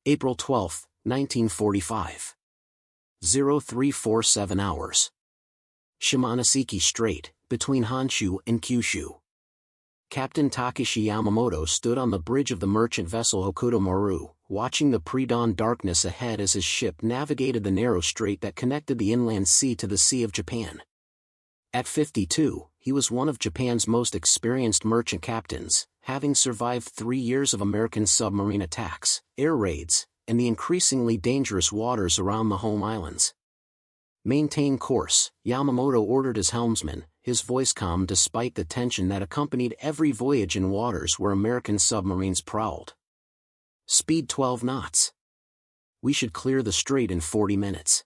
April 12, 1945. 0347 hours. Shimonoseki Strait, between Honshu and Kyushu. Captain Takeshi Yamamoto stood on the bridge of the merchant vessel Hokuto Maru, watching the pre-dawn darkness ahead as his ship navigated the narrow strait that connected the inland sea to the Sea of Japan. At 52, he was one of Japan's most experienced merchant captains, having survived 3 years of American submarine attacks, air raids, and the increasingly dangerous waters around the home islands. "Maintain course," Yamamoto ordered his helmsman, his voice calm despite the tension that accompanied every voyage in waters where American submarines prowled. "Speed 12 knots. We should clear the strait in 40 minutes.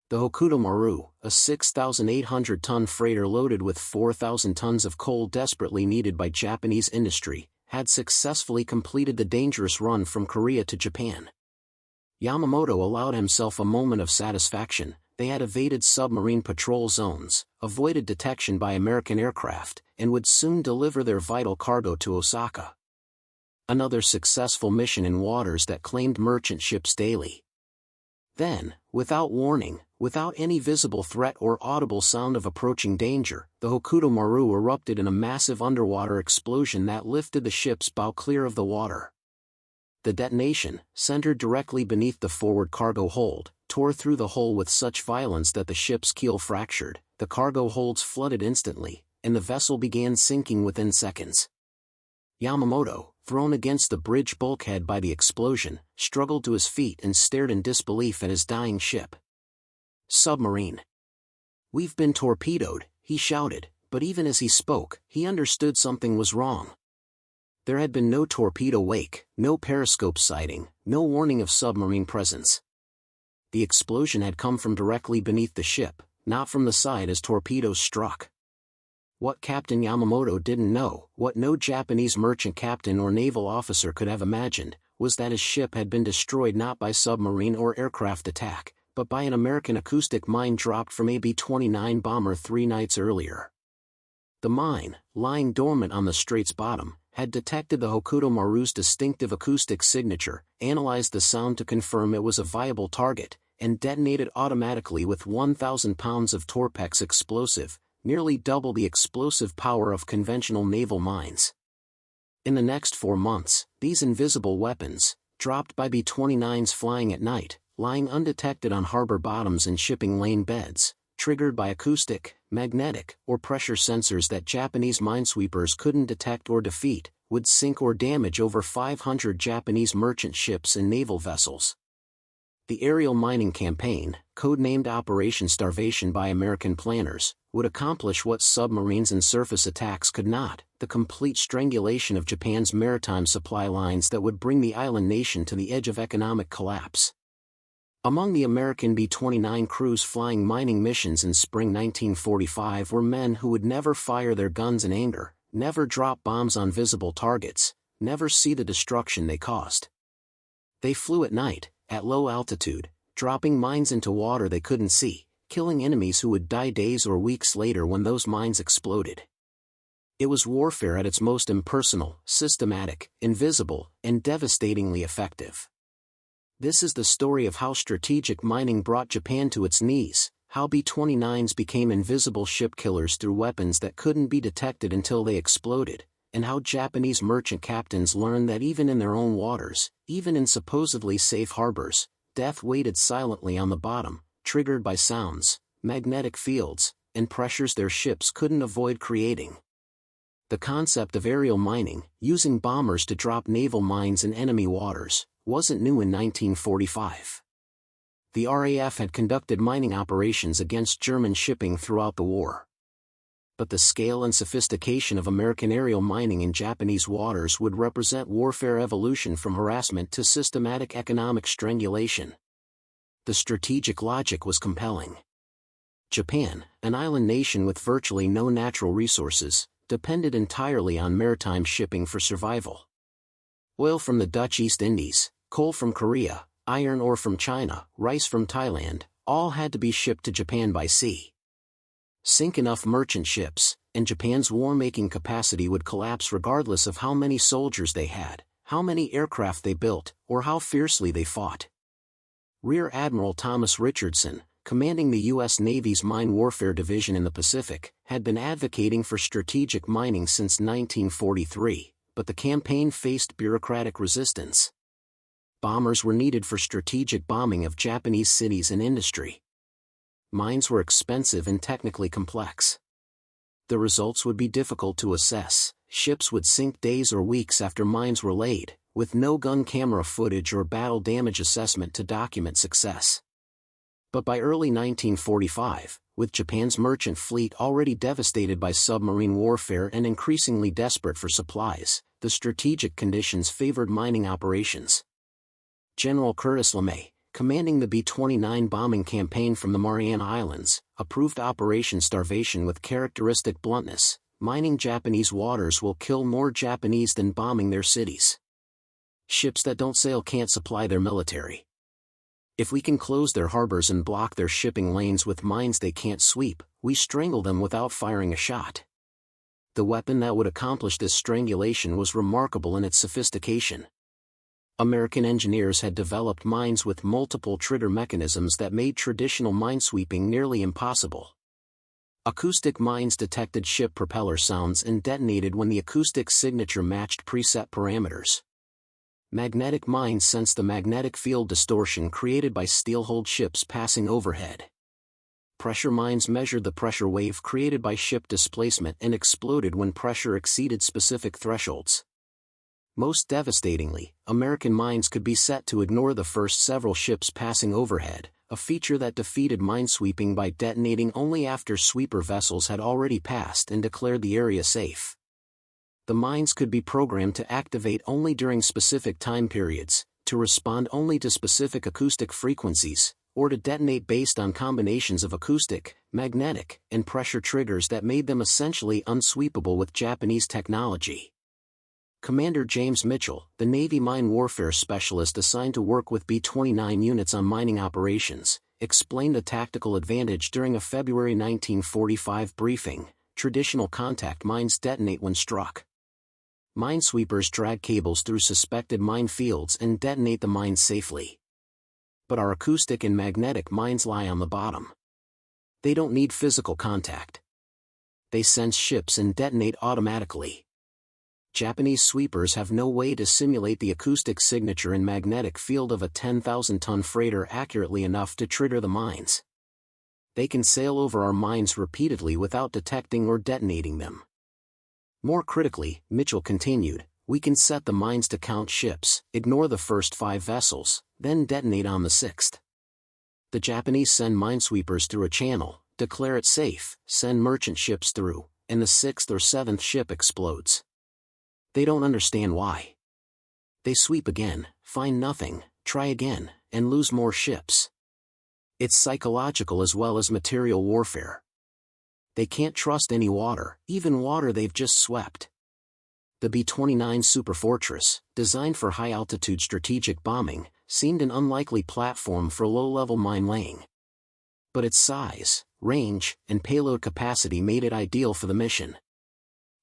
The Hokuto Maru, a 6,800-ton freighter loaded with 4,000 tons of coal desperately needed by Japanese industry, had successfully completed the dangerous run from Korea to Japan. Yamamoto allowed himself a moment of satisfaction. They had evaded submarine patrol zones, avoided detection by American aircraft, and would soon deliver their vital cargo to Osaka. Another successful mission in waters that claimed merchant ships daily. Then, without warning, without any visible threat or audible sound of approaching danger, the Hokuto Maru erupted in a massive underwater explosion that lifted the ship's bow clear of the water. The detonation, centered directly beneath the forward cargo hold, tore through the hull with such violence that the ship's keel fractured, the cargo holds flooded instantly, and the vessel began sinking within seconds. Yamamoto, thrown against the bridge bulkhead by the explosion, struggled to his feet and stared in disbelief at his dying ship. "Submarine. We've been torpedoed," he shouted, but even as he spoke, he understood something was wrong. There had been no torpedo wake, no periscope sighting, no warning of submarine presence. The explosion had come from directly beneath the ship, not from the side as torpedoes struck. What Captain Yamamoto didn't know, what no Japanese merchant captain or naval officer could have imagined, was that his ship had been destroyed not by submarine or aircraft attack, but by an American acoustic mine dropped from a B-29 bomber 3 nights earlier. The mine, lying dormant on the strait's bottom, had detected the Hokuto Maru's distinctive acoustic signature, analyzed the sound to confirm it was a viable target, and detonated automatically with 1,000 pounds of Torpex explosive, nearly double the explosive power of conventional naval mines. In the next 4 months, these invisible weapons, dropped by B-29s flying at night, lying undetected on harbor bottoms and shipping lane beds, triggered by acoustic, magnetic, or pressure sensors that Japanese minesweepers couldn't detect or defeat, would sink or damage over 500 Japanese merchant ships and naval vessels. The aerial mining campaign, codenamed Operation Starvation by American planners, would accomplish what submarines and surface attacks could not, the complete strangulation of Japan's maritime supply lines that would bring the island nation to the edge of economic collapse. Among the American B-29 crews flying mining missions in spring 1945 were men who would never fire their guns in anger, never drop bombs on visible targets, never see the destruction they caused. They flew at night, at low altitude, dropping mines into water they couldn't see, killing enemies who would die days or weeks later when those mines exploded. It was warfare at its most impersonal, systematic, invisible, and devastatingly effective. This is the story of how strategic mining brought Japan to its knees, how B-29s became invisible ship killers through weapons that couldn't be detected until they exploded, and how Japanese merchant captains learned that even in their own waters, even in supposedly safe harbors, death waited silently on the bottom, triggered by sounds, magnetic fields, and pressures their ships couldn't avoid creating. The concept of aerial mining, using bombers to drop naval mines in enemy waters, wasn't new in 1945. The RAF had conducted mining operations against German shipping throughout the war. But the scale and sophistication of American aerial mining in Japanese waters would represent warfare evolution from harassment to systematic economic strangulation. The strategic logic was compelling. Japan, an island nation with virtually no natural resources, depended entirely on maritime shipping for survival. Oil from the Dutch East Indies, coal from Korea, iron ore from China, rice from Thailand, all had to be shipped to Japan by sea. Sink enough merchant ships, and Japan's war-making capacity would collapse regardless of how many soldiers they had, how many aircraft they built, or how fiercely they fought. Rear Admiral Thomas Richardson, commanding the U.S. Navy's Mine Warfare Division in the Pacific, had been advocating for strategic mining since 1943, but the campaign faced bureaucratic resistance. Bombers were needed for strategic bombing of Japanese cities and industry. Mines were expensive and technically complex. The results would be difficult to assess. Ships would sink days or weeks after mines were laid, with no gun camera footage or battle damage assessment to document success. But by early 1945, with Japan's merchant fleet already devastated by submarine warfare and increasingly desperate for supplies, the strategic conditions favored mining operations. General Curtis LeMay, commanding the B-29 bombing campaign from the Mariana Islands, approved Operation Starvation with characteristic bluntness: mining Japanese waters will kill more Japanese than bombing their cities. Ships that don't sail can't supply their military. If we can close their harbors and block their shipping lanes with mines they can't sweep, we strangle them without firing a shot. The weapon that would accomplish this strangulation was remarkable in its sophistication. American engineers had developed mines with multiple trigger mechanisms that made traditional minesweeping nearly impossible. Acoustic mines detected ship propeller sounds and detonated when the acoustic signature matched preset parameters. Magnetic mines sensed the magnetic field distortion created by steel-hulled ships passing overhead. Pressure mines measured the pressure wave created by ship displacement and exploded when pressure exceeded specific thresholds. Most devastatingly, American mines could be set to ignore the first several ships passing overhead, a feature that defeated minesweeping by detonating only after sweeper vessels had already passed and declared the area safe. The mines could be programmed to activate only during specific time periods, to respond only to specific acoustic frequencies, or to detonate based on combinations of acoustic, magnetic, and pressure triggers that made them essentially unsweepable with Japanese technology. Commander James Mitchell, the Navy mine warfare specialist assigned to work with B-29 units on mining operations, explained a tactical advantage during a February 1945 briefing: traditional contact mines detonate when struck. Minesweepers drag cables through suspected mine fields and detonate the mines safely. But our acoustic and magnetic mines lie on the bottom. They don't need physical contact. They sense ships and detonate automatically. Japanese sweepers have no way to simulate the acoustic signature and magnetic field of a 10,000-ton freighter accurately enough to trigger the mines. They can sail over our mines repeatedly without detecting or detonating them. More critically, Mitchell continued, we can set the mines to count ships, ignore the first 5 vessels, then detonate on the 6th. The Japanese send minesweepers through a channel, declare it safe, send merchant ships through, and the 6th or 7th ship explodes. They don't understand why. They sweep again, find nothing, try again, and lose more ships. It's psychological as well as material warfare. They can't trust any water, even water they've just swept. The B-29 Superfortress, designed for high-altitude strategic bombing, seemed an unlikely platform for low-level mine laying. But its size, range, and payload capacity made it ideal for the mission.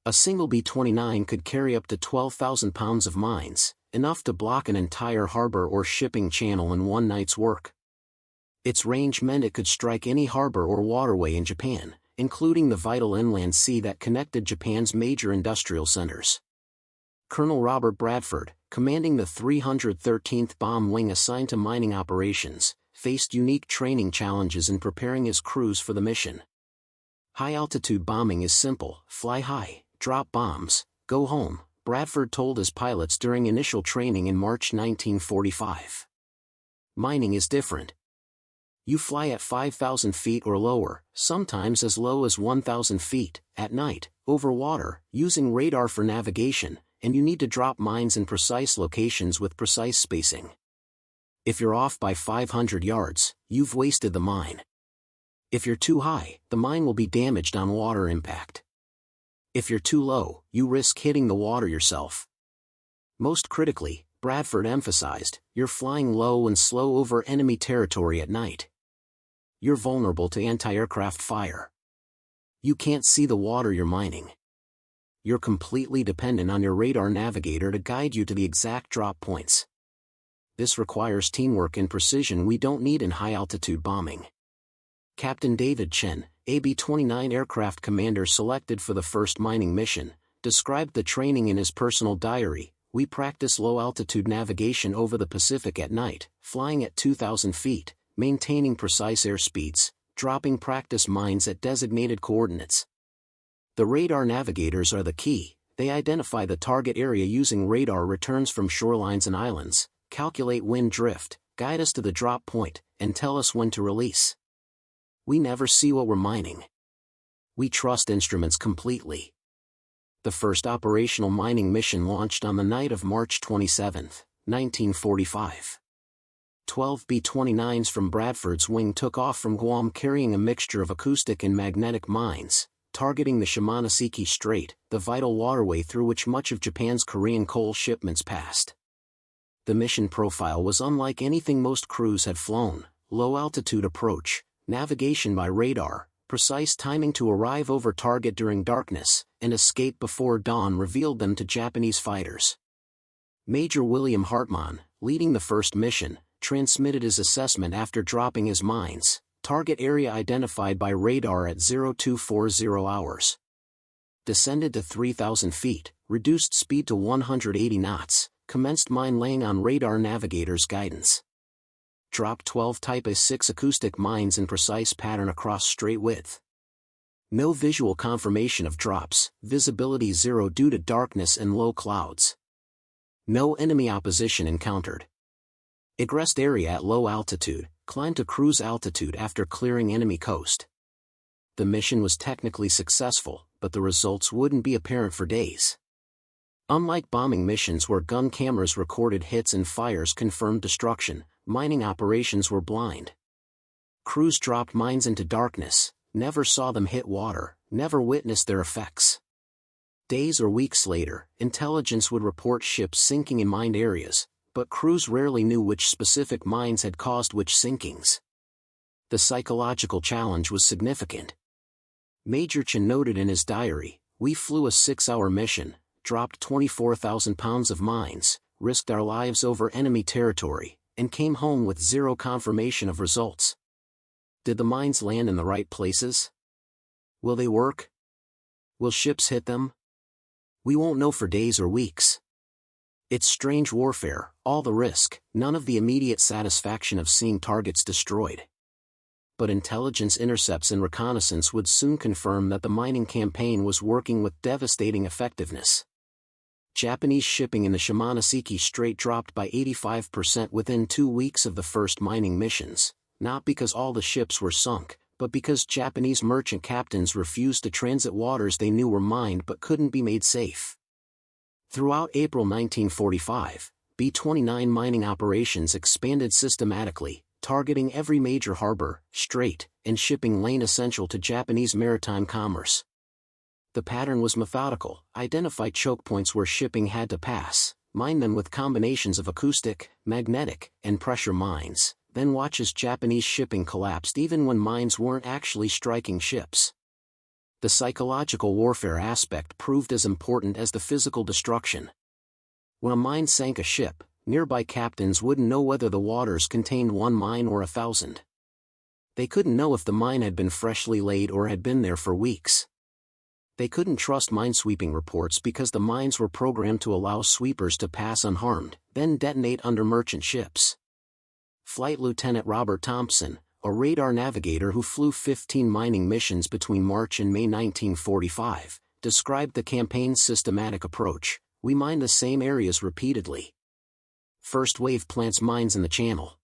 A single B-29 could carry up to 12,000 pounds of mines, enough to block an entire harbor or shipping channel in one night's work. Its range meant it could strike any harbor or waterway in Japan, including the vital inland sea that connected Japan's major industrial centers. Colonel Robert Bradford, commanding the 313th Bomb Wing assigned to mining operations, faced unique training challenges in preparing his crews for the mission. High-altitude bombing is simple: fly high, drop bombs, go home, Bradford told his pilots during initial training in March 1945. Mining is different. You fly at 5,000 feet or lower, sometimes as low as 1,000 feet, at night, over water, using radar for navigation, and you need to drop mines in precise locations with precise spacing. If you're off by 500 yards, you've wasted the mine. If you're too high, the mine will be damaged on water impact. If you're too low, you risk hitting the water yourself. Most critically, Bradford emphasized, you're flying low and slow over enemy territory at night. You're vulnerable to anti-aircraft fire. You can't see the water you're mining. You're completely dependent on your radar navigator to guide you to the exact drop points. This requires teamwork and precision we don't need in high-altitude bombing. Captain David Chen, a B-29 aircraft commander selected for the first mining mission, described the training in his personal diary. We practice low-altitude navigation over the Pacific at night, flying at 2,000 feet, maintaining precise airspeeds, dropping practice mines at designated coordinates. The radar navigators are the key. They identify the target area using radar returns from shorelines and islands, calculate wind drift, guide us to the drop point, and tell us when to release. We never see what we're mining. We trust instruments completely. The first operational mining mission launched on the night of March 27, 1945. 12 B-29s from Bradford's wing took off from Guam carrying a mixture of acoustic and magnetic mines, targeting the Shimonoseki Strait, the vital waterway through which much of Japan's Korean coal shipments passed. The mission profile was unlike anything most crews had flown: low-altitude approach, navigation by radar, precise timing to arrive over target during darkness, and escape before dawn revealed them to Japanese fighters. Major William Hartmann, leading the first mission, transmitted his assessment after dropping his mines: target area identified by radar at 0240 hours. Descended to 3,000 feet, reduced speed to 180 knots, commenced mine laying on radar navigator's guidance. Dropped 12 Type A6 acoustic mines in precise pattern across strait width. No visual confirmation of drops, visibility 0 due to darkness and low clouds. No enemy opposition encountered. Egressed area at low altitude, climbed to cruise altitude after clearing enemy coast. The mission was technically successful, but the results wouldn't be apparent for days. Unlike bombing missions where gun cameras recorded hits and fires confirmed destruction, mining operations were blind. Crews dropped mines into darkness, never saw them hit water, never witnessed their effects. Days or weeks later, intelligence would report ships sinking in mined areas, but crews rarely knew which specific mines had caused which sinkings. The psychological challenge was significant. Major Chen noted in his diary, "We flew a 6-hour mission, dropped 24,000 pounds of mines, risked our lives over enemy territory, and came home with zero confirmation of results. Did the mines land in the right places? Will they work? Will ships hit them? We won't know for days or weeks. It's strange warfare, all the risk, none of the immediate satisfaction of seeing targets destroyed." But intelligence intercepts and reconnaissance would soon confirm that the mining campaign was working with devastating effectiveness. Japanese shipping in the Shimonoseki Strait dropped by 85% within 2 weeks of the first mining missions, not because all the ships were sunk, but because Japanese merchant captains refused to transit waters they knew were mined but couldn't be made safe. Throughout April 1945, B-29 mining operations expanded systematically, targeting every major harbor, strait, and shipping lane essential to Japanese maritime commerce. The pattern was methodical: identify choke points where shipping had to pass, mine them with combinations of acoustic, magnetic, and pressure mines, then watch as Japanese shipping collapsed even when mines weren't actually striking ships. The psychological warfare aspect proved as important as the physical destruction. When a mine sank a ship, nearby captains wouldn't know whether the waters contained 1 mine or 1,000. They couldn't know if the mine had been freshly laid or had been there for weeks. They couldn't trust minesweeping reports because the mines were programmed to allow sweepers to pass unharmed, then detonate under merchant ships. Flight Lieutenant Robert Thompson, a radar navigator who flew 15 mining missions between March and May 1945, described the campaign's systematic approach: "We mine the same areas repeatedly. First wave plants mines in the channel.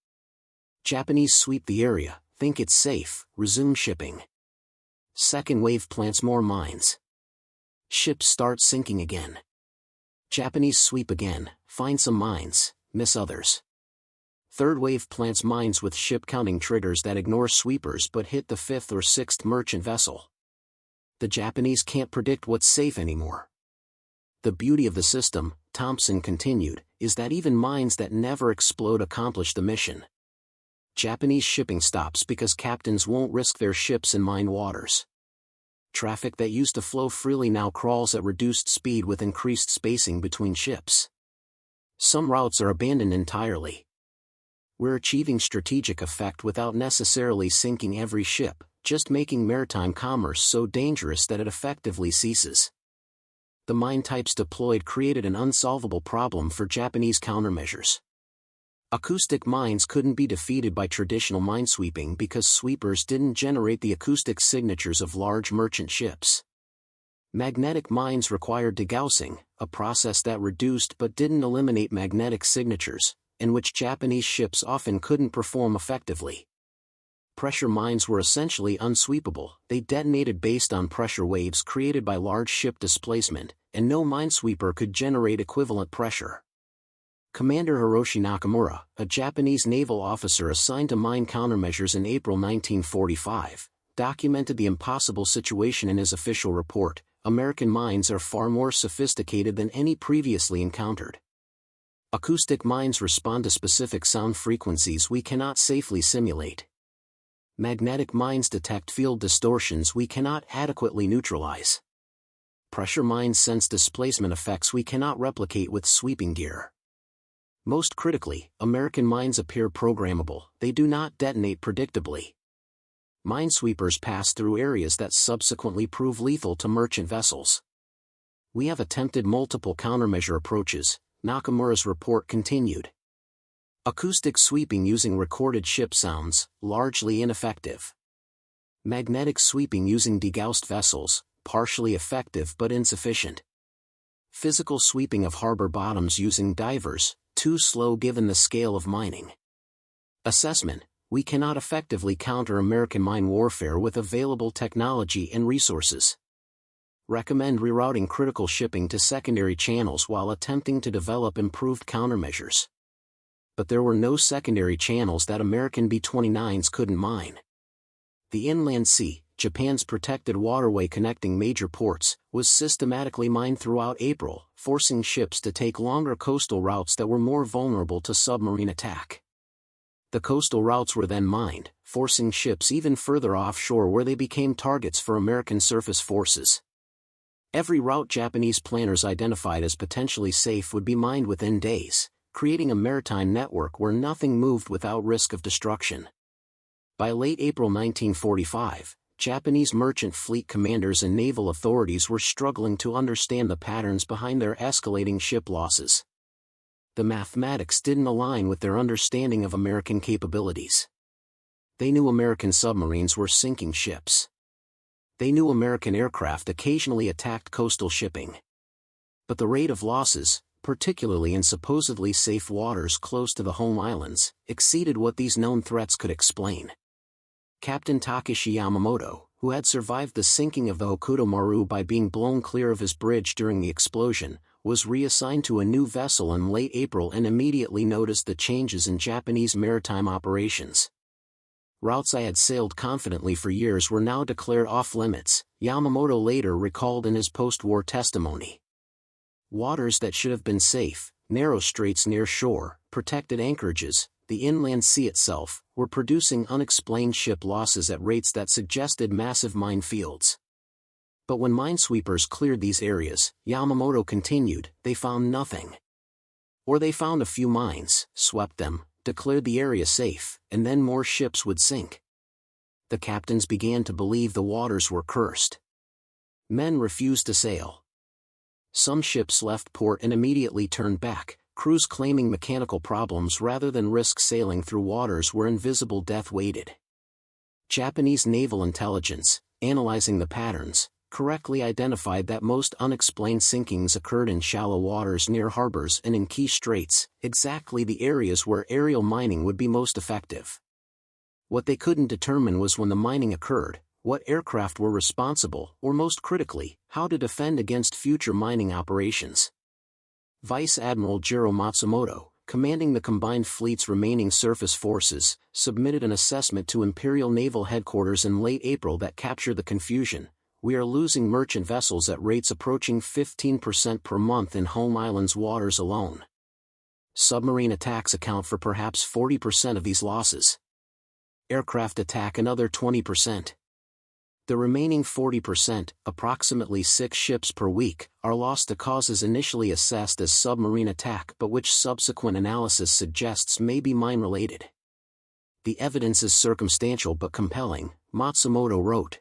Japanese sweep the area, think it's safe, resume shipping. Second wave plants more mines. Ships start sinking again. Japanese sweep again, find some mines, miss others. Third wave plants mines with ship counting triggers that ignore sweepers but hit the 5th or 6th merchant vessel. The Japanese can't predict what's safe anymore. The beauty of the system," Thompson continued, "is that even mines that never explode accomplish the mission. Japanese shipping stops because captains won't risk their ships in mined waters. Traffic that used to flow freely now crawls at reduced speed with increased spacing between ships. Some routes are abandoned entirely. We're achieving strategic effect without necessarily sinking every ship, just making maritime commerce so dangerous that it effectively ceases. The mine types deployed created an unsolvable problem for Japanese countermeasures. Acoustic mines couldn't be defeated by traditional minesweeping because sweepers didn't generate the acoustic signatures of large merchant ships. Magnetic mines required degaussing, a process that reduced but didn't eliminate magnetic signatures, in which Japanese ships often couldn't perform effectively. Pressure mines were essentially unsweepable. They detonated based on pressure waves created by large ship displacement, and no minesweeper could generate equivalent pressure. Commander Hiroshi Nakamura, a Japanese naval officer assigned to mine countermeasures in April 1945, documented the impossible situation in his official report. American mines are far more sophisticated than any previously encountered. Acoustic mines respond to specific sound frequencies we cannot safely simulate. Magnetic mines detect field distortions we cannot adequately neutralize. Pressure mines sense displacement effects we cannot replicate with sweeping gear. Most critically, American mines appear programmable. They do not detonate predictably. Minesweepers pass through areas that subsequently prove lethal to merchant vessels. We have attempted multiple countermeasure approaches, Nakamura's report continued. Acoustic sweeping using recorded ship sounds, largely ineffective. Magnetic sweeping using degaussed vessels, partially effective but insufficient. Physical sweeping of harbor bottoms using divers, too slow given the scale of mining. Assessment: we cannot effectively counter American mine warfare with available technology and resources. Recommend rerouting critical shipping to secondary channels while attempting to develop improved countermeasures. But there were no secondary channels that American B-29s couldn't mine. The Inland Sea, Japan's protected waterway connecting major ports, was systematically mined throughout April, forcing ships to take longer coastal routes that were more vulnerable to submarine attack. The coastal routes were then mined, forcing ships even further offshore where they became targets for American surface forces. Every route Japanese planners identified as potentially safe would be mined within days, creating a maritime network where nothing moved without risk of destruction. By late April 1945, Japanese merchant fleet commanders and naval authorities were struggling to understand the patterns behind their escalating ship losses. The mathematics didn't align with their understanding of American capabilities. They knew American submarines were sinking ships. They knew American aircraft occasionally attacked coastal shipping. But the rate of losses, particularly in supposedly safe waters close to the home islands, exceeded what these known threats could explain. Captain Takeshi Yamamoto, who had survived the sinking of the Hokuto Maru by being blown clear of his bridge during the explosion, was reassigned to a new vessel in late April and immediately noticed the changes in Japanese maritime operations. Routes I had sailed confidently for years were now declared off-limits, Yamamoto later recalled in his post-war testimony. Waters that should have been safe, narrow straits near shore, protected anchorages, the inland sea itself, were producing unexplained ship losses at rates that suggested massive minefields. But when minesweepers cleared these areas, Yamamoto continued, they found nothing. Or they found a few mines, swept them, declared the area safe, and then more ships would sink. The captains began to believe the waters were cursed. Men refused to sail. Some ships left port and immediately turned back, crews claiming mechanical problems rather than risk sailing through waters where invisible death waited. Japanese naval intelligence, analyzing the patterns, correctly identified that most unexplained sinkings occurred in shallow waters near harbors and in key straits, exactly the areas where aerial mining would be most effective. What they couldn't determine was when the mining occurred, what aircraft were responsible, or most critically, how to defend against future mining operations. Vice Admiral Jiro Matsumoto, commanding the combined fleet's remaining surface forces, submitted an assessment to Imperial Naval Headquarters in late April that captured the confusion. We are losing merchant vessels at rates approaching 15% per month in home islands waters alone. Submarine attacks account for perhaps 40% of these losses. Aircraft attack another 20%. The remaining 40%, approximately 6 ships per week, are lost to causes initially assessed as submarine attack but which subsequent analysis suggests may be mine-related. The evidence is circumstantial but compelling, Matsumoto wrote.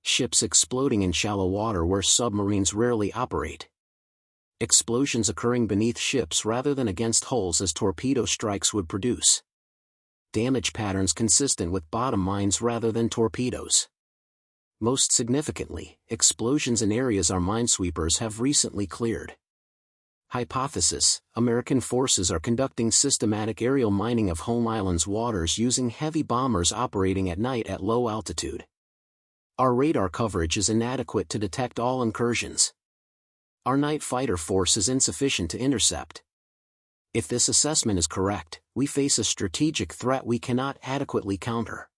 Ships exploding in shallow water where submarines rarely operate. Explosions occurring beneath ships rather than against hulls as torpedo strikes would produce. Damage patterns consistent with bottom mines rather than torpedoes. Most significantly, explosions in areas our minesweepers have recently cleared. Hypothesis: American forces are conducting systematic aerial mining of home island's waters using heavy bombers operating at night at low altitude. Our radar coverage is inadequate to detect all incursions. Our night fighter force is insufficient to intercept. If this assessment is correct, we face a strategic threat we cannot adequately counter.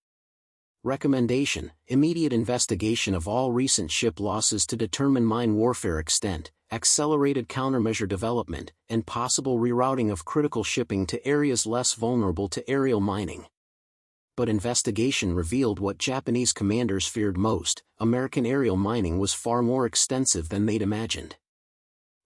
Recommendation: immediate investigation of all recent ship losses to determine mine warfare extent, accelerated countermeasure development, and possible rerouting of critical shipping to areas less vulnerable to aerial mining. But investigation revealed what Japanese commanders feared most: American aerial mining was far more extensive than they'd imagined.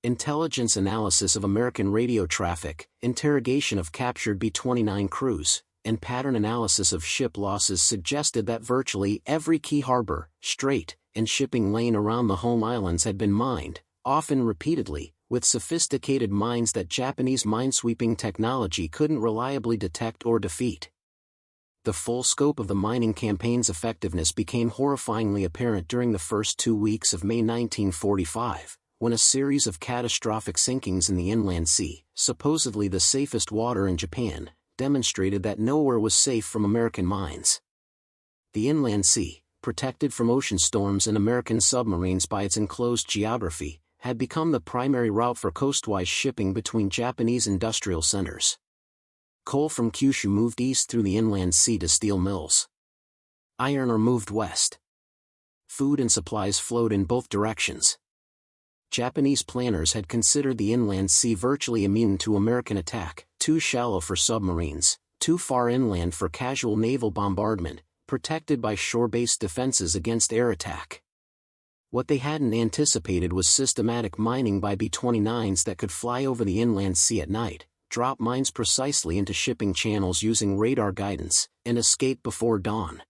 Intelligence analysis of American radio traffic, interrogation of captured B-29 crews, and pattern analysis of ship losses suggested that virtually every key harbor, strait, and shipping lane around the home islands had been mined, often repeatedly, with sophisticated mines that Japanese minesweeping technology couldn't reliably detect or defeat. The full scope of the mining campaign's effectiveness became horrifyingly apparent during the first 2 weeks of May 1945, when a series of catastrophic sinkings in the inland sea, supposedly the safest water in Japan, demonstrated that nowhere was safe from American mines. The inland sea, protected from ocean storms and American submarines by its enclosed geography, had become the primary route for coastwise shipping between Japanese industrial centers. Coal from Kyushu moved east through the inland sea to steel mills. Iron ore moved west. Food and supplies flowed in both directions. Japanese planners had considered the inland sea virtually immune to American attack, too shallow for submarines, too far inland for casual naval bombardment, protected by shore-based defenses against air attack. What they hadn't anticipated was systematic mining by B-29s that could fly over the inland sea at night, drop mines precisely into shipping channels using radar guidance, and escape before dawn.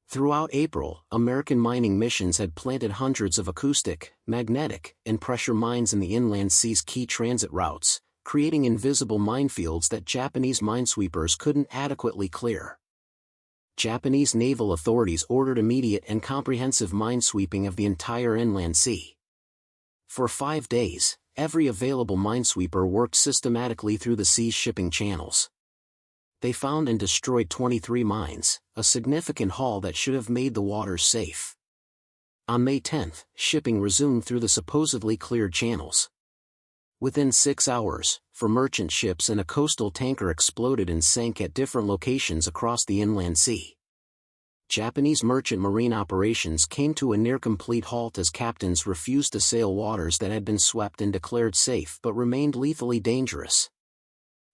Throughout April, American mining missions had planted hundreds of acoustic, magnetic, and pressure mines in the inland sea's key transit routes, creating invisible minefields that Japanese minesweepers couldn't adequately clear. Japanese naval authorities ordered immediate and comprehensive minesweeping of the entire inland sea. For 5 days, every available minesweeper worked systematically through the sea's shipping channels. They found and destroyed 23 mines, a significant haul that should have made the waters safe. On May 10, shipping resumed through the supposedly cleared channels. Within 6 hours, 4 merchant ships and a coastal tanker exploded and sank at different locations across the inland sea. Japanese merchant marine operations came to a near-complete halt as captains refused to sail waters that had been swept and declared safe but remained lethally dangerous.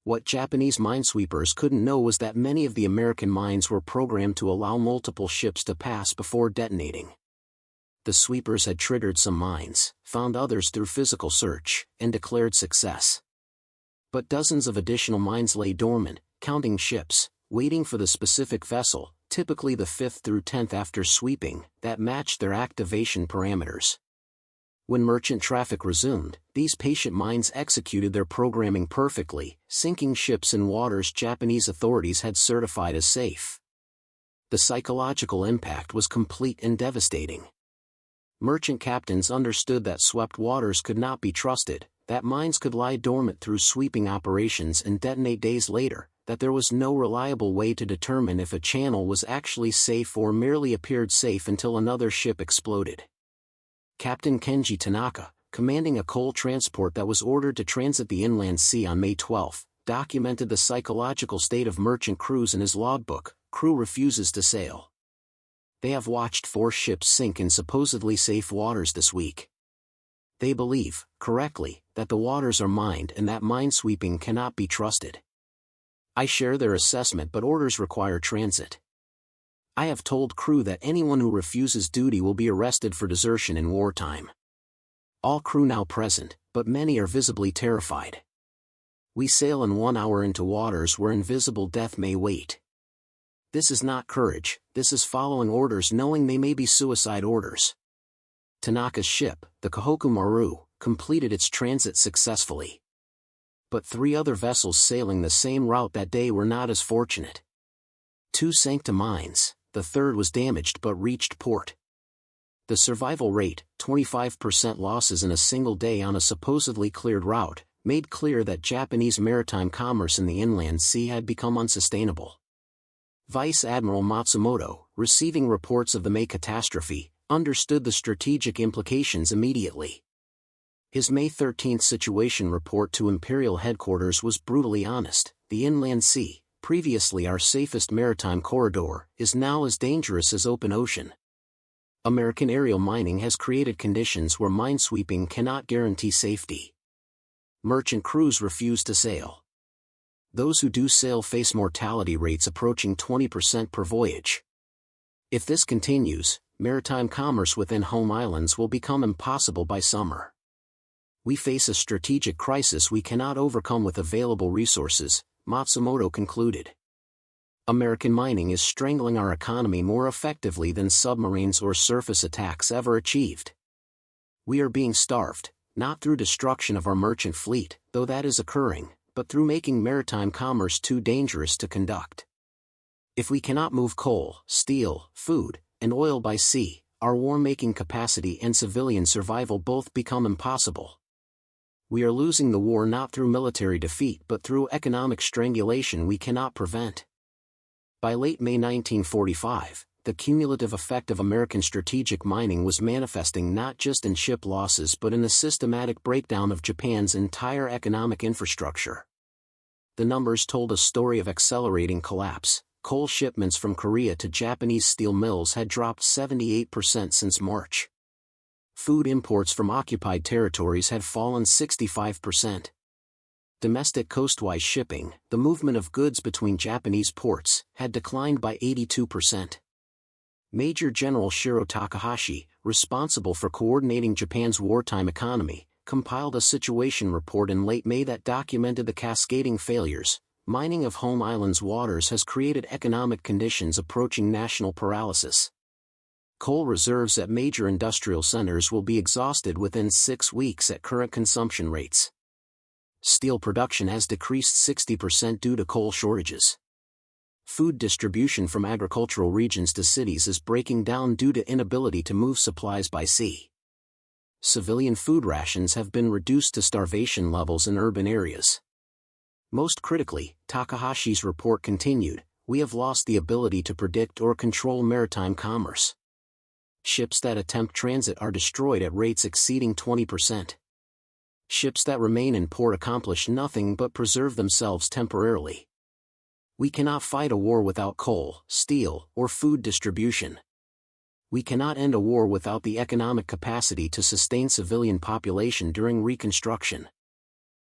What Japanese minesweepers couldn't know was that many of the American mines were programmed to allow multiple ships to pass before detonating. The sweepers had triggered some mines, found others through physical search, and declared success. But dozens of additional mines lay dormant, counting ships, waiting for the specific vessel, typically the 5th through 10th after sweeping, that matched their activation parameters. When merchant traffic resumed, these patient mines executed their programming perfectly, sinking ships in waters Japanese authorities had certified as safe. The psychological impact was complete and devastating. Merchant captains understood that swept waters could not be trusted, that mines could lie dormant through sweeping operations and detonate days later, that there was no reliable way to determine if a channel was actually safe or merely appeared safe until another ship exploded. Captain Kenji Tanaka, commanding a coal transport that was ordered to transit the inland sea on May 12, documented the psychological state of merchant crews in his logbook: "Crew refuses to sail. They have watched 4 ships sink in supposedly safe waters this week. They believe, correctly, that the waters are mined and that minesweeping cannot be trusted. I share their assessment, but orders require transit. I have told crew that anyone who refuses duty will be arrested for desertion in wartime. All crew now present, but many are visibly terrified. We sail in 1 hour into waters where invisible death may wait. This is not courage, this is following orders knowing they may be suicide orders. Tanaka's ship, the Hokuto Maru, completed its transit successfully. But 3 other vessels sailing the same route that day were not as fortunate. 2 sank to mines, the 3rd was damaged but reached port. The survival rate, 25% losses in a single day on a supposedly cleared route, made clear that Japanese maritime commerce in the inland sea had become unsustainable. Vice Admiral Matsumoto, receiving reports of the May catastrophe, understood the strategic implications immediately. His May 13 situation report to Imperial Headquarters was brutally honest. The inland sea, previously our safest maritime corridor, is now as dangerous as open ocean. American aerial mining has created conditions where minesweeping cannot guarantee safety. Merchant crews refuse to sail. Those who do sail face mortality rates approaching 20% per voyage. If this continues, maritime commerce within home islands will become impossible by summer. We face a strategic crisis we cannot overcome with available resources, Matsumoto concluded. American mining is strangling our economy more effectively than submarines or surface attacks ever achieved. We are being starved, not through destruction of our merchant fleet, though that is occurring, but through making maritime commerce too dangerous to conduct. If we cannot move coal, steel, food, and oil by sea, our war-making capacity and civilian survival both become impossible. We are losing the war not through military defeat but through economic strangulation we cannot prevent. By late May 1945, the cumulative effect of American strategic mining was manifesting not just in ship losses but in the systematic breakdown of Japan's entire economic infrastructure. The numbers told a story of accelerating collapse. Coal shipments from Korea to Japanese steel mills had dropped 78% since March. Food imports from occupied territories had fallen 65%. Domestic coastwise shipping, the movement of goods between Japanese ports, had declined by 82%. Major General Shiro Takahashi, responsible for coordinating Japan's wartime economy, compiled a situation report in late May that documented the cascading failures. Mining of home islands' waters has created economic conditions approaching national paralysis. Coal reserves at major industrial centers will be exhausted within 6 weeks at current consumption rates. Steel production has decreased 60% due to coal shortages. Food distribution from agricultural regions to cities is breaking down due to inability to move supplies by sea. Civilian food rations have been reduced to starvation levels in urban areas. Most critically, Takahashi's report continued, we have lost the ability to predict or control maritime commerce. Ships that attempt transit are destroyed at rates exceeding 20%. Ships that remain in port accomplish nothing but preserve themselves temporarily. We cannot fight a war without coal, steel, or food distribution. We cannot end a war without the economic capacity to sustain civilian population during reconstruction.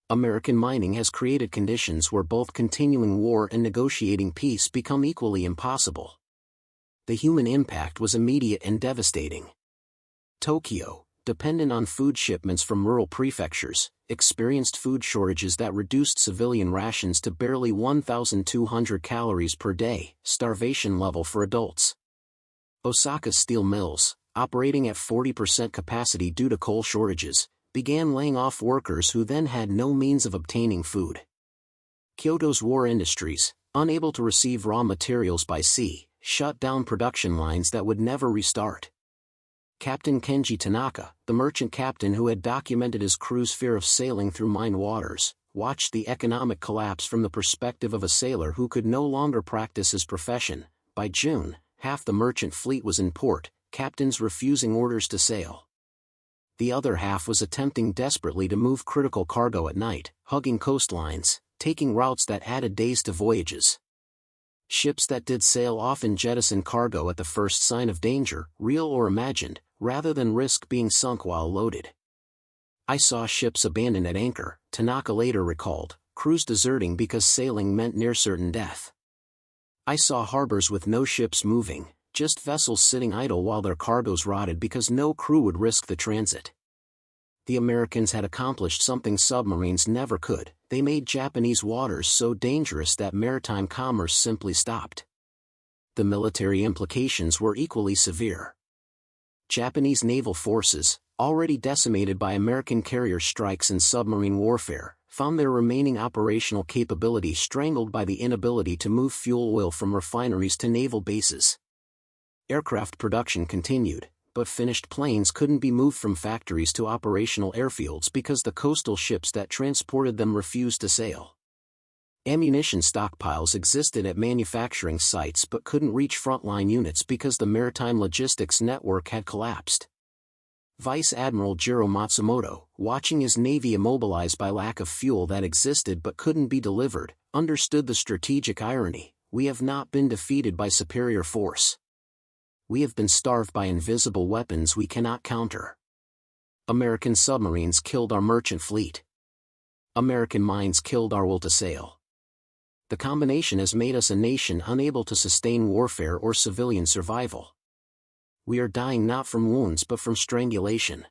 American mining has created conditions where both continuing war and negotiating peace become equally impossible. The human impact was immediate and devastating. Tokyo, dependent on food shipments from rural prefectures, experienced food shortages that reduced civilian rations to barely 1,200 calories per day, starvation level for adults. Osaka's steel mills, operating at 40% capacity due to coal shortages, began laying off workers who then had no means of obtaining food. Kyoto's war industries, unable to receive raw materials by sea, shut down production lines that would never restart. Captain Kenji Tanaka, the merchant captain who had documented his crew's fear of sailing through mined waters, watched the economic collapse from the perspective of a sailor who could no longer practice his profession. By June, half the merchant fleet was in port, captains refusing orders to sail. The other half was attempting desperately to move critical cargo at night, hugging coastlines, taking routes that added days to voyages. Ships that did sail often jettisoned cargo at the first sign of danger, real or imagined, rather than risk being sunk while loaded. I saw ships abandoned at anchor, Tanaka later recalled, crews deserting because sailing meant near certain death. I saw harbors with no ships moving, just vessels sitting idle while their cargoes rotted because no crew would risk the transit. The Americans had accomplished something submarines never could. They made Japanese waters so dangerous that maritime commerce simply stopped. The military implications were equally severe. Japanese naval forces, already decimated by American carrier strikes and submarine warfare, found their remaining operational capability strangled by the inability to move fuel oil from refineries to naval bases. Aircraft production continued, but finished planes couldn't be moved from factories to operational airfields because the coastal ships that transported them refused to sail. Ammunition stockpiles existed at manufacturing sites but couldn't reach frontline units because the maritime logistics network had collapsed. Vice Admiral Jiro Matsumoto, watching his navy immobilized by lack of fuel that existed but couldn't be delivered, understood the strategic irony: we have not been defeated by superior force. We have been starved by invisible weapons we cannot counter. American submarines killed our merchant fleet. American mines killed our will to sail. The combination has made us a nation unable to sustain warfare or civilian survival. We are dying not from wounds but from strangulation.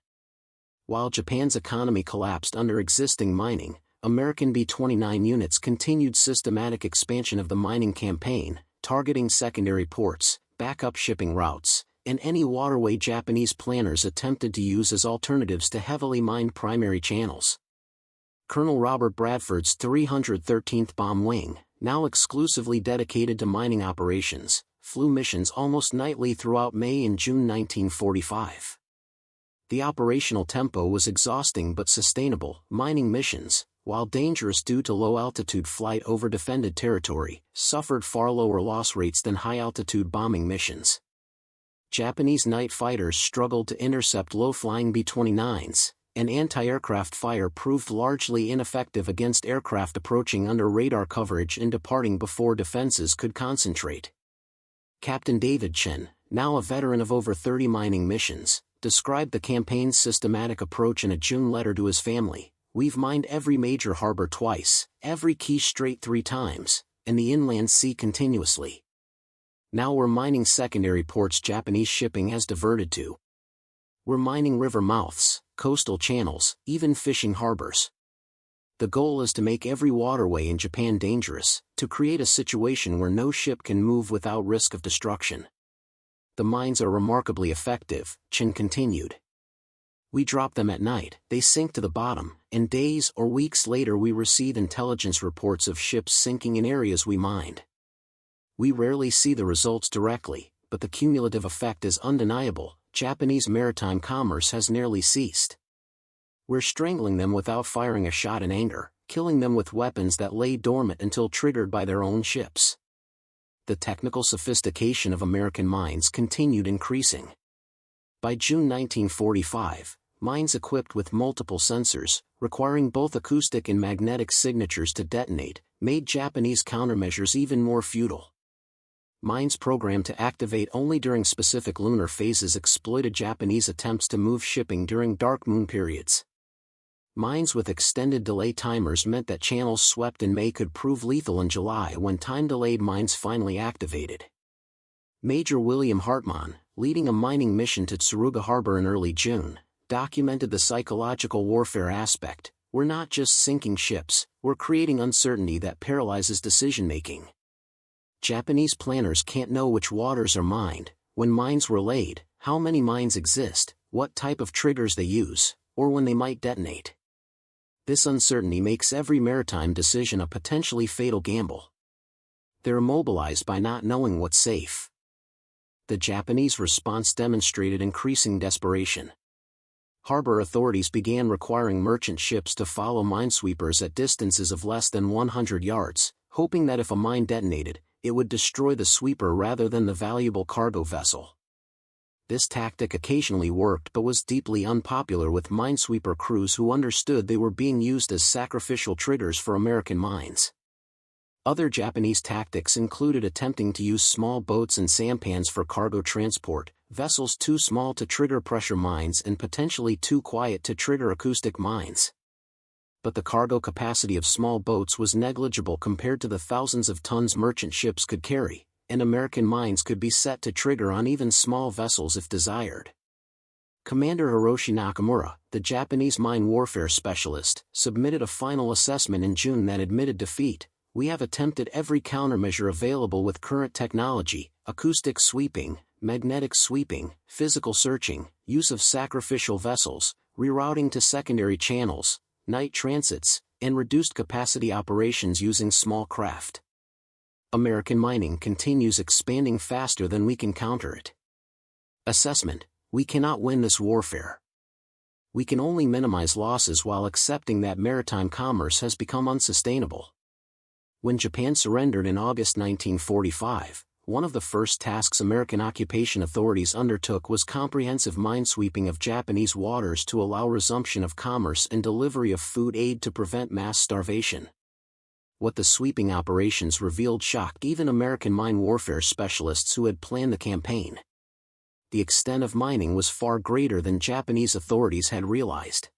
While Japan's economy collapsed under existing mining, American B-29 units continued systematic expansion of the mining campaign, targeting secondary ports, backup shipping routes, and any waterway Japanese planners attempted to use as alternatives to heavily mined primary channels. Colonel Robert Bradford's 313th Bomb Wing, now exclusively dedicated to mining operations, flew missions almost nightly throughout May and June 1945. The operational tempo was exhausting but sustainable. Mining missions, while dangerous due to low-altitude flight over defended territory, suffered far lower loss rates than high-altitude bombing missions. Japanese night fighters struggled to intercept low-flying B-29s, and anti-aircraft fire proved largely ineffective against aircraft approaching under radar coverage and departing before defenses could concentrate. Captain David Chen, now a veteran of over 30 mining missions, described the campaign's systematic approach in a June letter to his family: "We've mined every major harbor twice, every key strait 3 times, and the inland sea continuously. Now we're mining secondary ports Japanese shipping has diverted to. We're mining river mouths, coastal channels, even fishing harbors. The goal is to make every waterway in Japan dangerous, to create a situation where no ship can move without risk of destruction. The mines are remarkably effective," Chen continued. "We drop them at night, they sink to the bottom, and days or weeks later we receive intelligence reports of ships sinking in areas we mined. We rarely see the results directly, but the cumulative effect is undeniable. Japanese maritime commerce has nearly ceased. We're strangling them without firing a shot in anger, killing them with weapons that lay dormant until triggered by their own ships." The technical sophistication of American mines continued increasing. By June 1945, mines equipped with multiple sensors, requiring both acoustic and magnetic signatures to detonate, made Japanese countermeasures even more futile. Mines programmed to activate only during specific lunar phases exploited Japanese attempts to move shipping during dark moon periods. Mines with extended delay timers meant that channels swept in May could prove lethal in July when time-delayed mines finally activated. Major William Hartmann, leading a mining mission to Tsuruga Harbor in early June, documented the psychological warfare aspect: "We're not just sinking ships, we're creating uncertainty that paralyzes decision-making. Japanese planners can't know which waters are mined, when mines were laid, how many mines exist, what type of triggers they use, or when they might detonate. This uncertainty makes every maritime decision a potentially fatal gamble. They're immobilized by not knowing what's safe." The Japanese response demonstrated increasing desperation. Harbor authorities began requiring merchant ships to follow minesweepers at distances of less than 100 yards, hoping that if a mine detonated, it would destroy the sweeper rather than the valuable cargo vessel. This tactic occasionally worked but was deeply unpopular with minesweeper crews who understood they were being used as sacrificial triggers for American mines. Other Japanese tactics included attempting to use small boats and sampans for cargo transport, vessels too small to trigger pressure mines and potentially too quiet to trigger acoustic mines. But the cargo capacity of small boats was negligible compared to the thousands of tons merchant ships could carry, and American mines could be set to trigger on even small vessels if desired. Commander Hiroshi Nakamura, the Japanese mine warfare specialist, submitted a final assessment in June that admitted defeat. We have attempted every countermeasure available with current technology: acoustic sweeping, magnetic sweeping, physical searching, use of sacrificial vessels, rerouting to secondary channels, night transits, and reduced capacity operations using small craft. American mining continues expanding faster than we can counter it. Assessment: we cannot win this warfare. We can only minimize losses while accepting that maritime commerce has become unsustainable. When Japan surrendered in August 1945, one of the first tasks American occupation authorities undertook was comprehensive minesweeping of Japanese waters to allow resumption of commerce and delivery of food aid to prevent mass starvation. What the sweeping operations revealed shocked even American mine warfare specialists who had planned the campaign. The extent of mining was far greater than Japanese authorities had realized.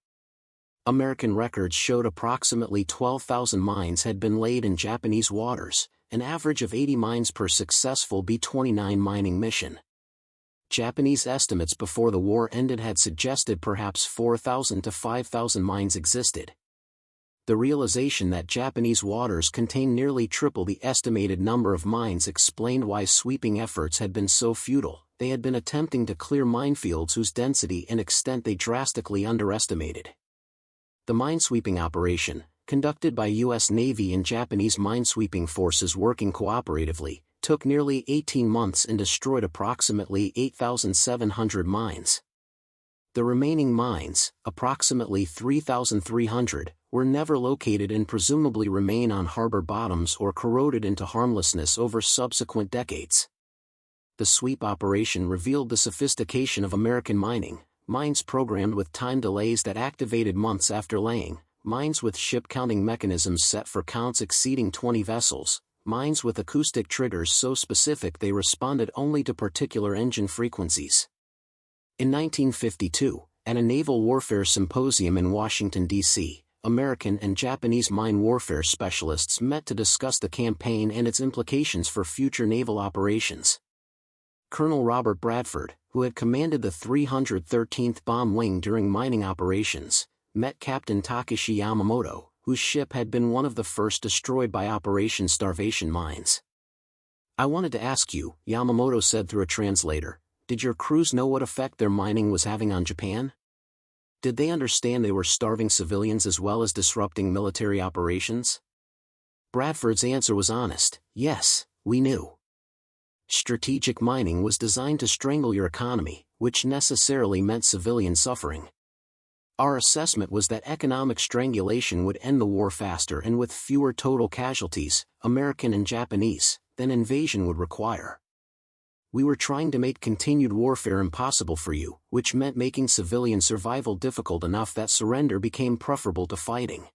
American records showed approximately 12,000 mines had been laid in Japanese waters, an average of 80 mines per successful B-29 mining mission. Japanese estimates before the war ended had suggested perhaps 4,000 to 5,000 mines existed. The realization that Japanese waters contained nearly triple the estimated number of mines explained why sweeping efforts had been so futile. They had been attempting to clear minefields whose density and extent they drastically underestimated. The minesweeping operation, conducted by U.S. Navy and Japanese minesweeping forces working cooperatively, took nearly 18 months and destroyed approximately 8,700 mines. The remaining mines, approximately 3,300, were never located and presumably remain on harbor bottoms or corroded into harmlessness over subsequent decades. The sweep operation revealed the sophistication of American mining: mines programmed with time delays that activated months after laying, mines with ship-counting mechanisms set for counts exceeding 20 vessels, mines with acoustic triggers so specific they responded only to particular engine frequencies. In 1952, at a naval warfare symposium in Washington, D.C., American and Japanese mine warfare specialists met to discuss the campaign and its implications for future naval operations. Colonel Robert Bradford, who had commanded the 313th Bomb Wing during mining operations, met Captain Takeshi Yamamoto, whose ship had been one of the first destroyed by Operation Starvation Mines. "I wanted to ask you," Yamamoto said through a translator, "did your crews know what effect their mining was having on Japan? Did they understand they were starving civilians as well as disrupting military operations?" Bradford's answer was honest: "Yes, we knew. Strategic mining was designed to strangle your economy, which necessarily meant civilian suffering. Our assessment was that economic strangulation would end the war faster and with fewer total casualties, American and Japanese, than invasion would require. We were trying to make continued warfare impossible for you, which meant making civilian survival difficult enough that surrender became preferable to fighting."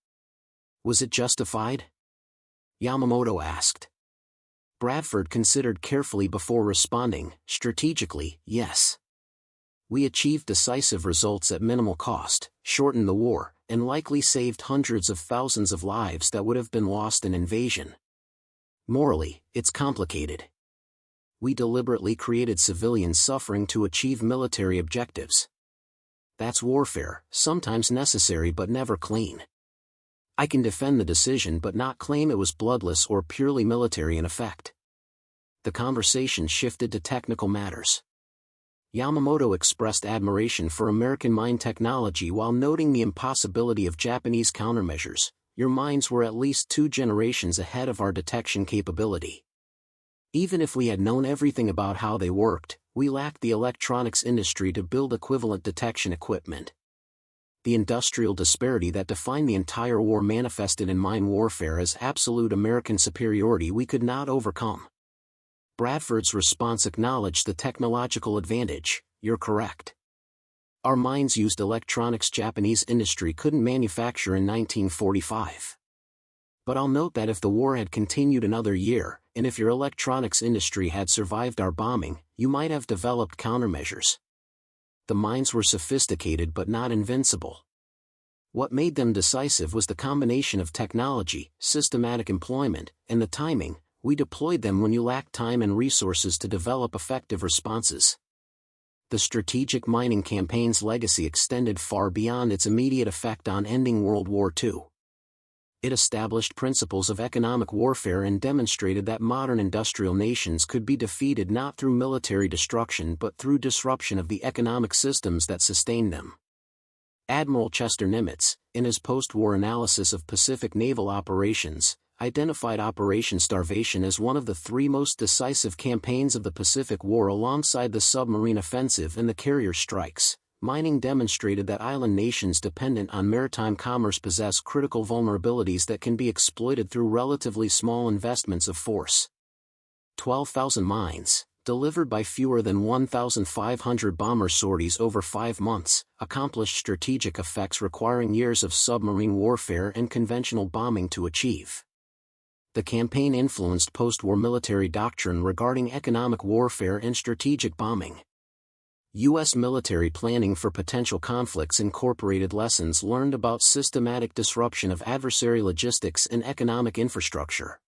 "Was it justified?" Yamamoto asked. Bradford considered carefully before responding: "Strategically, yes. We achieved decisive results at minimal cost, shortened the war, and likely saved hundreds of thousands of lives that would have been lost in invasion. Morally, it's complicated. We deliberately created civilian suffering to achieve military objectives. That's warfare, sometimes necessary but never clean. I can defend the decision but not claim it was bloodless or purely military in effect." The conversation shifted to technical matters. Yamamoto expressed admiration for American mine technology while noting the impossibility of Japanese countermeasures. "Your mines were at least 2 generations ahead of our detection capability. Even if we had known everything about how they worked, we lacked the electronics industry to build equivalent detection equipment." The industrial disparity that defined the entire war manifested in mine warfare as absolute American superiority we could not overcome. Bradford's response acknowledged the technological advantage: "You're correct. Our mines used electronics Japanese industry couldn't manufacture in 1945. But I'll note that if the war had continued another year, and if your electronics industry had survived our bombing, you might have developed countermeasures. The mines were sophisticated but not invincible. What made them decisive was the combination of technology, systematic employment, and the timing, We deployed them when you lacked time and resources to develop effective responses. The strategic mining campaign's legacy extended far beyond its immediate effect on ending World War II. It established principles of economic warfare and demonstrated that modern industrial nations could be defeated not through military destruction but through disruption of the economic systems that sustained them. Admiral Chester Nimitz, in his post-war analysis of Pacific naval operations, identified Operation Starvation as one of the three most decisive campaigns of the Pacific War alongside the submarine offensive and the carrier strikes. Mining demonstrated that island nations dependent on maritime commerce possess critical vulnerabilities that can be exploited through relatively small investments of force. 12,000 mines, delivered by fewer than 1,500 bomber sorties over 5 months, accomplished strategic effects requiring years of submarine warfare and conventional bombing to achieve. The campaign influenced post-war military doctrine regarding economic warfare and strategic bombing. U.S. military planning for potential conflicts incorporated lessons learned about systematic disruption of adversary logistics and economic infrastructure.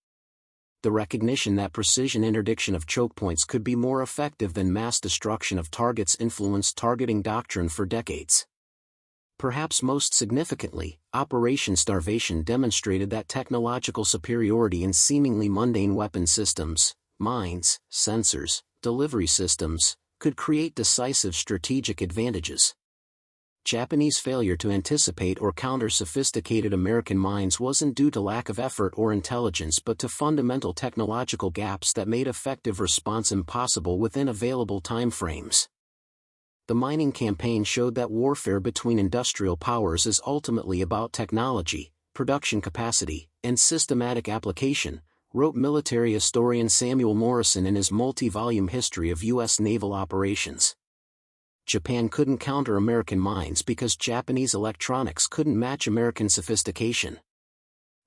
The recognition that precision interdiction of choke points could be more effective than mass destruction of targets influenced targeting doctrine for decades. Perhaps most significantly, Operation Starvation demonstrated that technological superiority in seemingly mundane weapon systems, mines, sensors, delivery systems, could create decisive strategic advantages. Japanese failure to anticipate or counter sophisticated American mines wasn't due to lack of effort or intelligence but to fundamental technological gaps that made effective response impossible within available time frames. The mining campaign showed that warfare between industrial powers is ultimately about technology, production capacity, and systematic application, wrote military historian Samuel Morrison in his multi-volume history of U.S. naval operations. Japan couldn't counter American mines because Japanese electronics couldn't match American sophistication.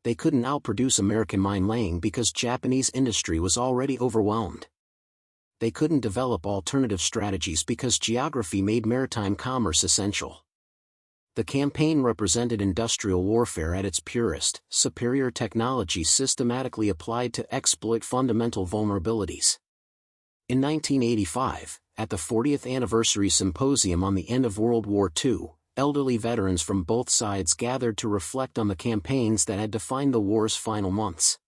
They couldn't outproduce American mine laying because Japanese industry was already overwhelmed. They couldn't develop alternative strategies because geography made maritime commerce essential. The campaign represented industrial warfare at its purest, superior technology systematically applied to exploit fundamental vulnerabilities. In 1985, at the 40th Anniversary Symposium on the End of World War II, elderly veterans from both sides gathered to reflect on the campaigns that had defined the war's final months.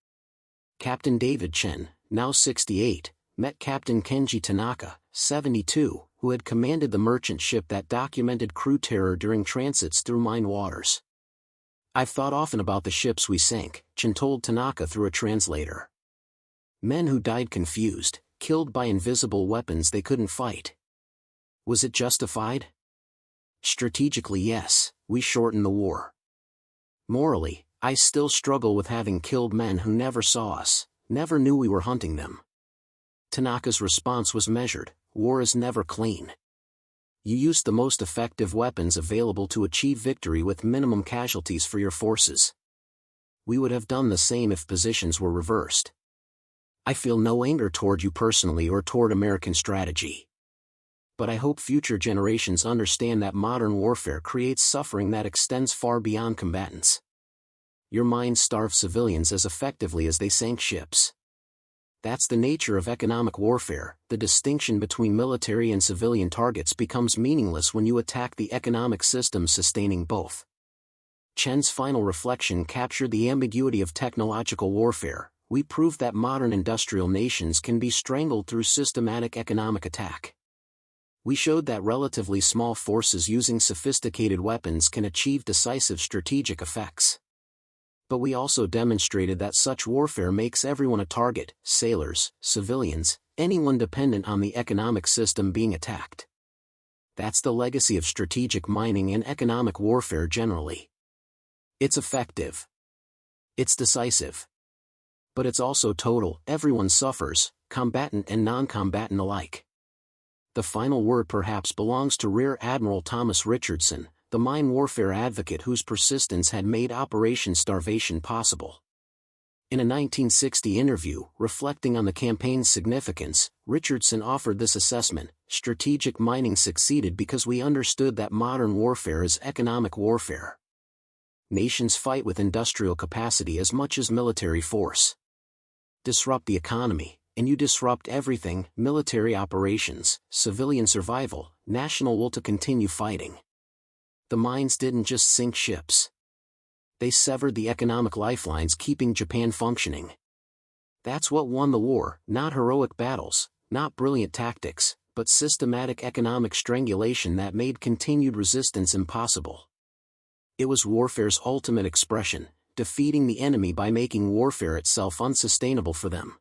Captain David Chen, now 68, met Captain Kenji Tanaka, 72, who had commanded the merchant ship that documented crew terror during transits through mined waters. "I've thought often about the ships we sank," Chen told Tanaka through a translator. Men who died confused, killed by invisible weapons they couldn't fight. Was it justified? Strategically, yes, we shortened the war. Morally, I still struggle with having killed men who never saw us, never knew we were hunting them. Tanaka's response was measured: war is never clean. You used the most effective weapons available to achieve victory with minimum casualties for your forces. We would have done the same if positions were reversed. I feel no anger toward you personally or toward American strategy. But I hope future generations understand that modern warfare creates suffering that extends far beyond combatants. Your mines starve civilians as effectively as they sank ships. That's the nature of economic warfare. The distinction between military and civilian targets becomes meaningless when you attack the economic system sustaining both. Chen's final reflection captured the ambiguity of technological warfare. We proved that modern industrial nations can be strangled through systematic economic attack. We showed that relatively small forces using sophisticated weapons can achieve decisive strategic effects. But we also demonstrated that such warfare makes everyone a target: sailors, civilians, anyone dependent on the economic system being attacked. That's the legacy of strategic mining and economic warfare generally. It's effective. It's decisive. But it's also total. Everyone suffers, combatant and non-combatant alike. The final word perhaps belongs to Rear Admiral Thomas Richardson, the mine warfare advocate whose persistence had made Operation Starvation possible. In a 1960 interview, reflecting on the campaign's significance, Richardson offered this assessment: strategic mining succeeded because we understood that modern warfare is economic warfare. Nations fight with industrial capacity as much as military force. disrupt the economy, and you disrupt everything: military operations, civilian survival, national will to continue fighting. The mines didn't just sink ships. They severed the economic lifelines keeping Japan functioning. That's what won the war: not heroic battles, not brilliant tactics, but systematic economic strangulation that made continued resistance impossible. It was warfare's ultimate expression, defeating the enemy by making warfare itself unsustainable for them.